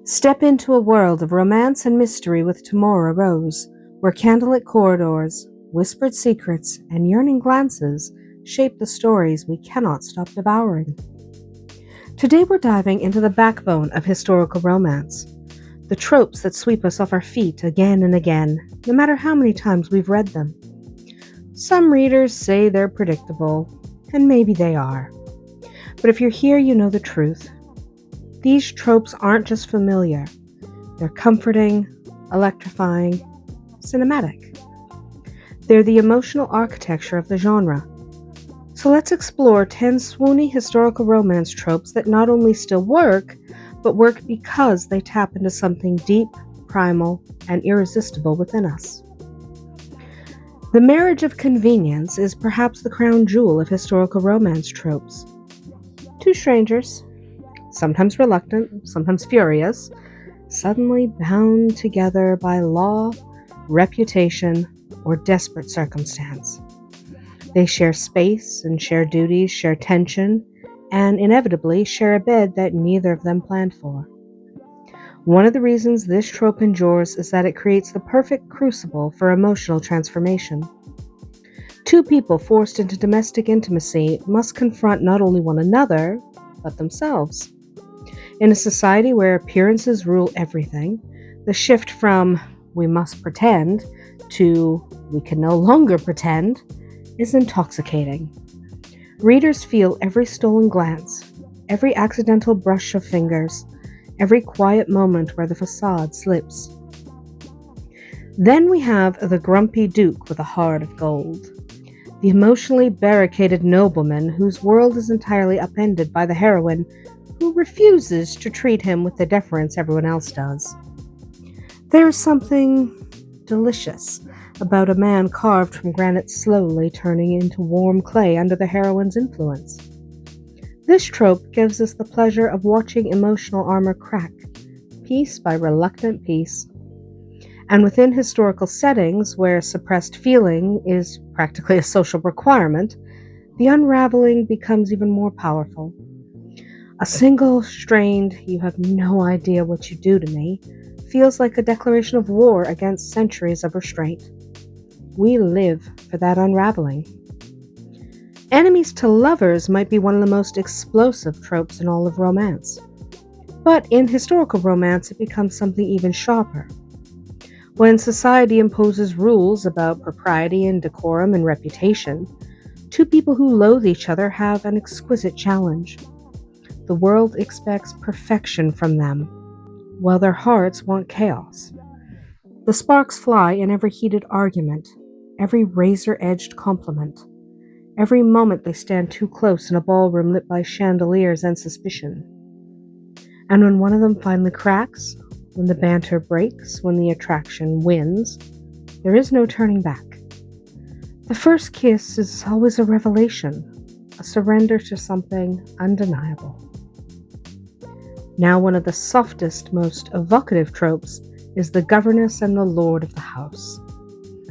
Step into a world of romance and mystery with Tamora Rose, where candlelit corridors, whispered secrets, and yearning glances shape the stories we cannot stop devouring. Today we're diving into the backbone of historical romance, the tropes that sweep us off our feet again and again, no matter how many times we've read them. Some readers say they're predictable, and maybe they are. But if you're here, you know the truth. These tropes aren't just familiar, they're comforting, electrifying, cinematic. They're the emotional architecture of the genre. So let's explore 10 swoony historical romance tropes that not only still work, but work because they tap into something deep, primal, and irresistible within us. The marriage of convenience is perhaps the crown jewel of historical romance tropes. Two strangers, sometimes reluctant, sometimes furious, suddenly bound together by law, reputation, or desperate circumstance. They share space and share duties, share tension, and inevitably share a bed that neither of them planned for. One of the reasons this trope endures is that it creates the perfect crucible for emotional transformation. Two people forced into domestic intimacy must confront not only one another, but themselves. In a society where appearances rule everything, the shift from "we must pretend" to "we can no longer pretend" is intoxicating. Readers feel every stolen glance, every accidental brush of fingers, every quiet moment where the facade slips. Then we have the grumpy duke with a heart of gold, the emotionally barricaded nobleman whose world is entirely upended by the heroine who refuses to treat him with the deference everyone else does. There is something delicious about a man carved from granite slowly turning into warm clay under the heroine's influence. This trope gives us the pleasure of watching emotional armor crack, piece by reluctant piece. And within historical settings where suppressed feeling is practically a social requirement, the unraveling becomes even more powerful. A single strained, "you have no idea what you do to me," feels like a declaration of war against centuries of restraint. We live for that unraveling. Enemies to lovers might be one of the most explosive tropes in all of romance. But in historical romance, it becomes something even sharper. When society imposes rules about propriety and decorum and reputation, two people who loathe each other have an exquisite challenge. The world expects perfection from them, while their hearts want chaos. The sparks fly in every heated argument, every razor-edged compliment, every moment they stand too close in a ballroom lit by chandeliers and suspicion. And when one of them finally cracks, when the banter breaks, when the attraction wins, there is no turning back. The first kiss is always a revelation, a surrender to something undeniable. Now, one of the softest, most evocative tropes is the governess and the lord of the house.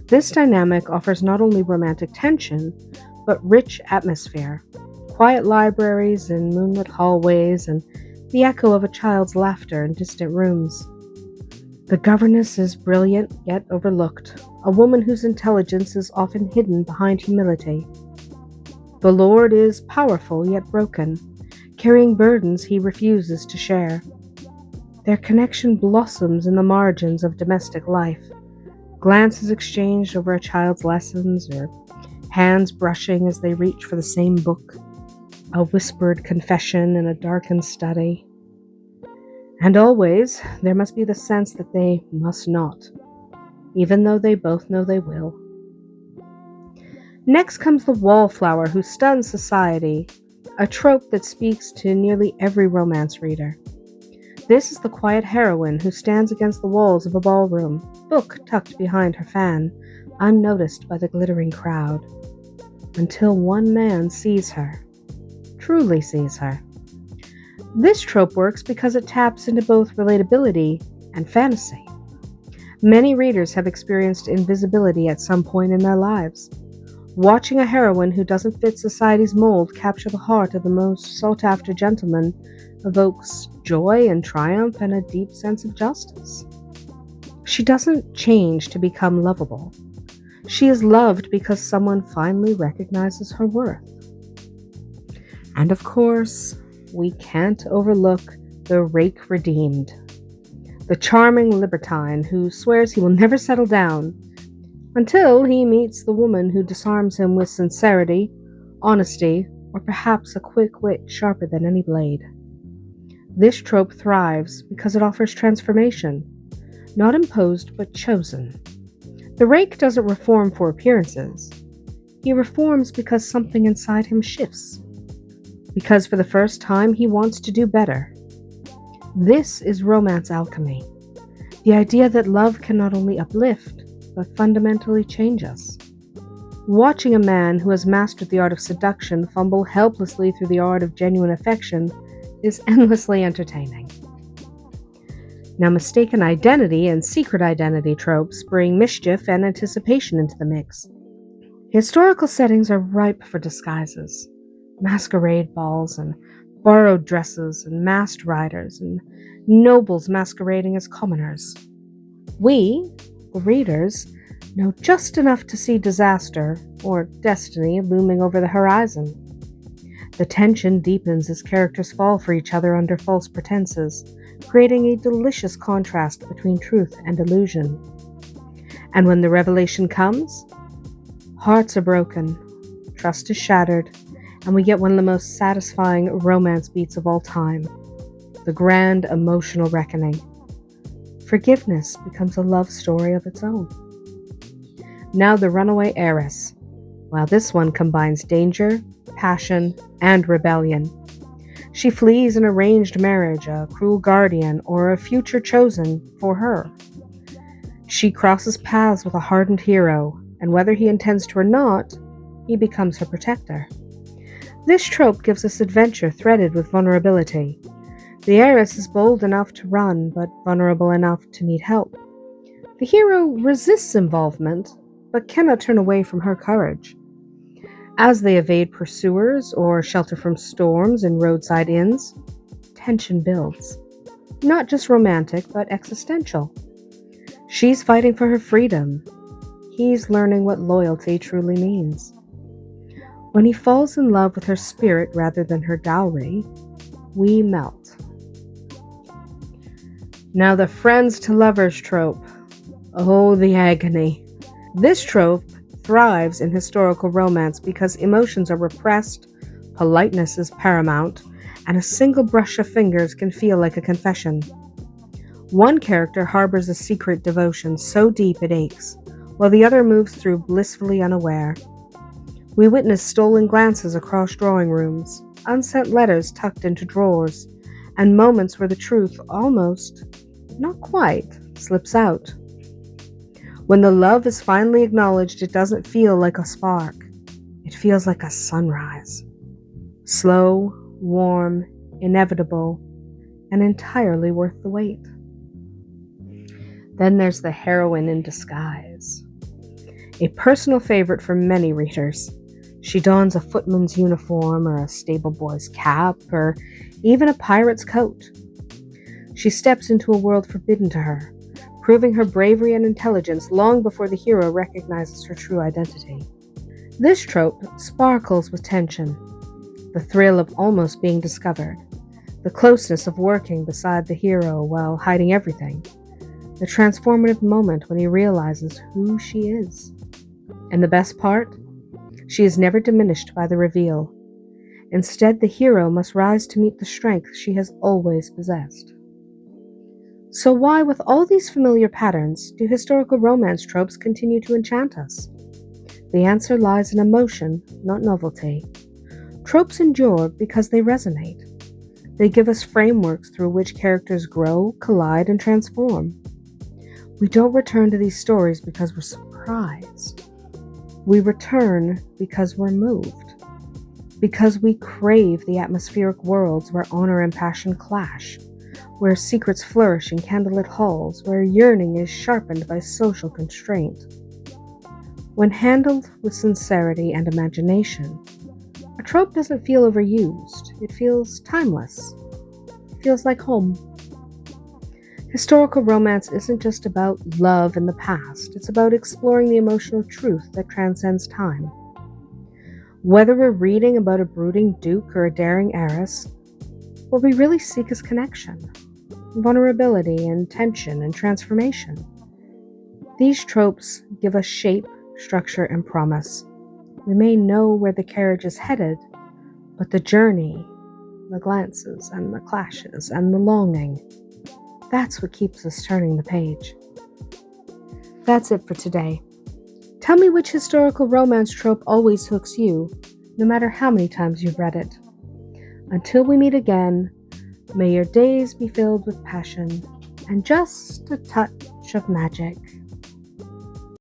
This dynamic offers not only romantic tension, but rich atmosphere, quiet libraries and moonlit hallways, and the echo of a child's laughter in distant rooms. The governess is brilliant yet overlooked, a woman whose intelligence is often hidden behind humility. The lord is powerful yet broken, carrying burdens he refuses to share. Their connection blossoms in the margins of domestic life, glances exchanged over a child's lessons, or hands brushing as they reach for the same book, a whispered confession in a darkened study. And always, there must be the sense that they must not, even though they both know they will. Next comes the wallflower who stuns society, a trope that speaks to nearly every romance reader. This is the quiet heroine who stands against the walls of a ballroom, book tucked behind her fan, unnoticed by the glittering crowd, until one man sees her, truly sees her. This trope works because it taps into both relatability and fantasy. Many readers have experienced invisibility at some point in their lives. Watching a heroine who doesn't fit society's mold capture the heart of the most sought-after gentleman evokes joy and triumph and a deep sense of justice. She doesn't change to become lovable. She is loved because someone finally recognizes her worth. And of course, we can't overlook the rake redeemed, the charming libertine who swears he will never settle down until he meets the woman who disarms him with sincerity, honesty, or perhaps a quick wit sharper than any blade. This trope thrives because it offers transformation, not imposed but chosen. The rake doesn't reform for appearances. He reforms because something inside him shifts. Because for the first time he wants to do better. This is romance alchemy. The idea that love can not only uplift, but fundamentally change us. Watching a man who has mastered the art of seduction fumble helplessly through the art of genuine affection is endlessly entertaining. Now, mistaken identity and secret identity tropes bring mischief and anticipation into the mix. Historical settings are ripe for disguises. Masquerade balls and borrowed dresses and masked riders and nobles masquerading as commoners. We, the readers, know just enough to see disaster or destiny looming over the horizon. The tension deepens as characters fall for each other under false pretenses, creating a delicious contrast between truth and illusion. And when the revelation comes, hearts are broken, trust is shattered, and we get one of the most satisfying romance beats of all time, the grand emotional reckoning. Forgiveness becomes a love story of its own. Now the runaway heiress. While this one combines danger, passion, and rebellion. She flees an arranged marriage, a cruel guardian, or a future chosen for her. She crosses paths with a hardened hero, and whether he intends to or not, he becomes her protector. This trope gives us adventure threaded with vulnerability. The heiress is bold enough to run, but vulnerable enough to need help. The hero resists involvement, but cannot turn away from her courage. As they evade pursuers or shelter from storms in roadside inns, tension builds. Not just romantic, but existential. She's fighting for her freedom. He's learning what loyalty truly means. When he falls in love with her spirit rather than her dowry, we melt. Now the friends to lovers trope. Oh, the agony. This trope thrives in historical romance because emotions are repressed, politeness is paramount, and a single brush of fingers can feel like a confession. One character harbors a secret devotion so deep it aches, while the other moves through blissfully unaware. We witness stolen glances across drawing rooms, unsent letters tucked into drawers, and moments where the truth almost, not quite, slips out. When the love is finally acknowledged, it doesn't feel like a spark. It feels like a sunrise. Slow, warm, inevitable, and entirely worth the wait. Then there's the heroine in disguise. A personal favorite for many readers. She dons a footman's uniform or a stable boy's cap or even a pirate's coat. She steps into a world forbidden to her, proving her bravery and intelligence long before the hero recognizes her true identity. This trope sparkles with tension, the thrill of almost being discovered, the closeness of working beside the hero while hiding everything, the transformative moment when he realizes who she is. And the best part? She is never diminished by the reveal. Instead, the hero must rise to meet the strength she has always possessed. So why, with all these familiar patterns, do historical romance tropes continue to enchant us? The answer lies in emotion, not novelty. Tropes endure because they resonate. They give us frameworks through which characters grow, collide, and transform. We don't return to these stories because we're surprised. We return because we're moved. Because we crave the atmospheric worlds where honor and passion clash, where secrets flourish in candlelit halls, where yearning is sharpened by social constraint. When handled with sincerity and imagination, a trope doesn't feel overused, it feels timeless. feels like home. Historical romance isn't just about love in the past, it's about exploring the emotional truth that transcends time. Whether we're reading about a brooding duke or a daring heiress, what we really seek is connection, vulnerability, and tension and transformation. These tropes give us shape, structure, and promise. We may know where the carriage is headed, but the journey, the glances, and the clashes, and the longing, that's what keeps us turning the page. That's it for today. Tell me which historical romance trope always hooks you, no matter how many times you've read it. Until we meet again, may your days be filled with passion and just a touch of magic.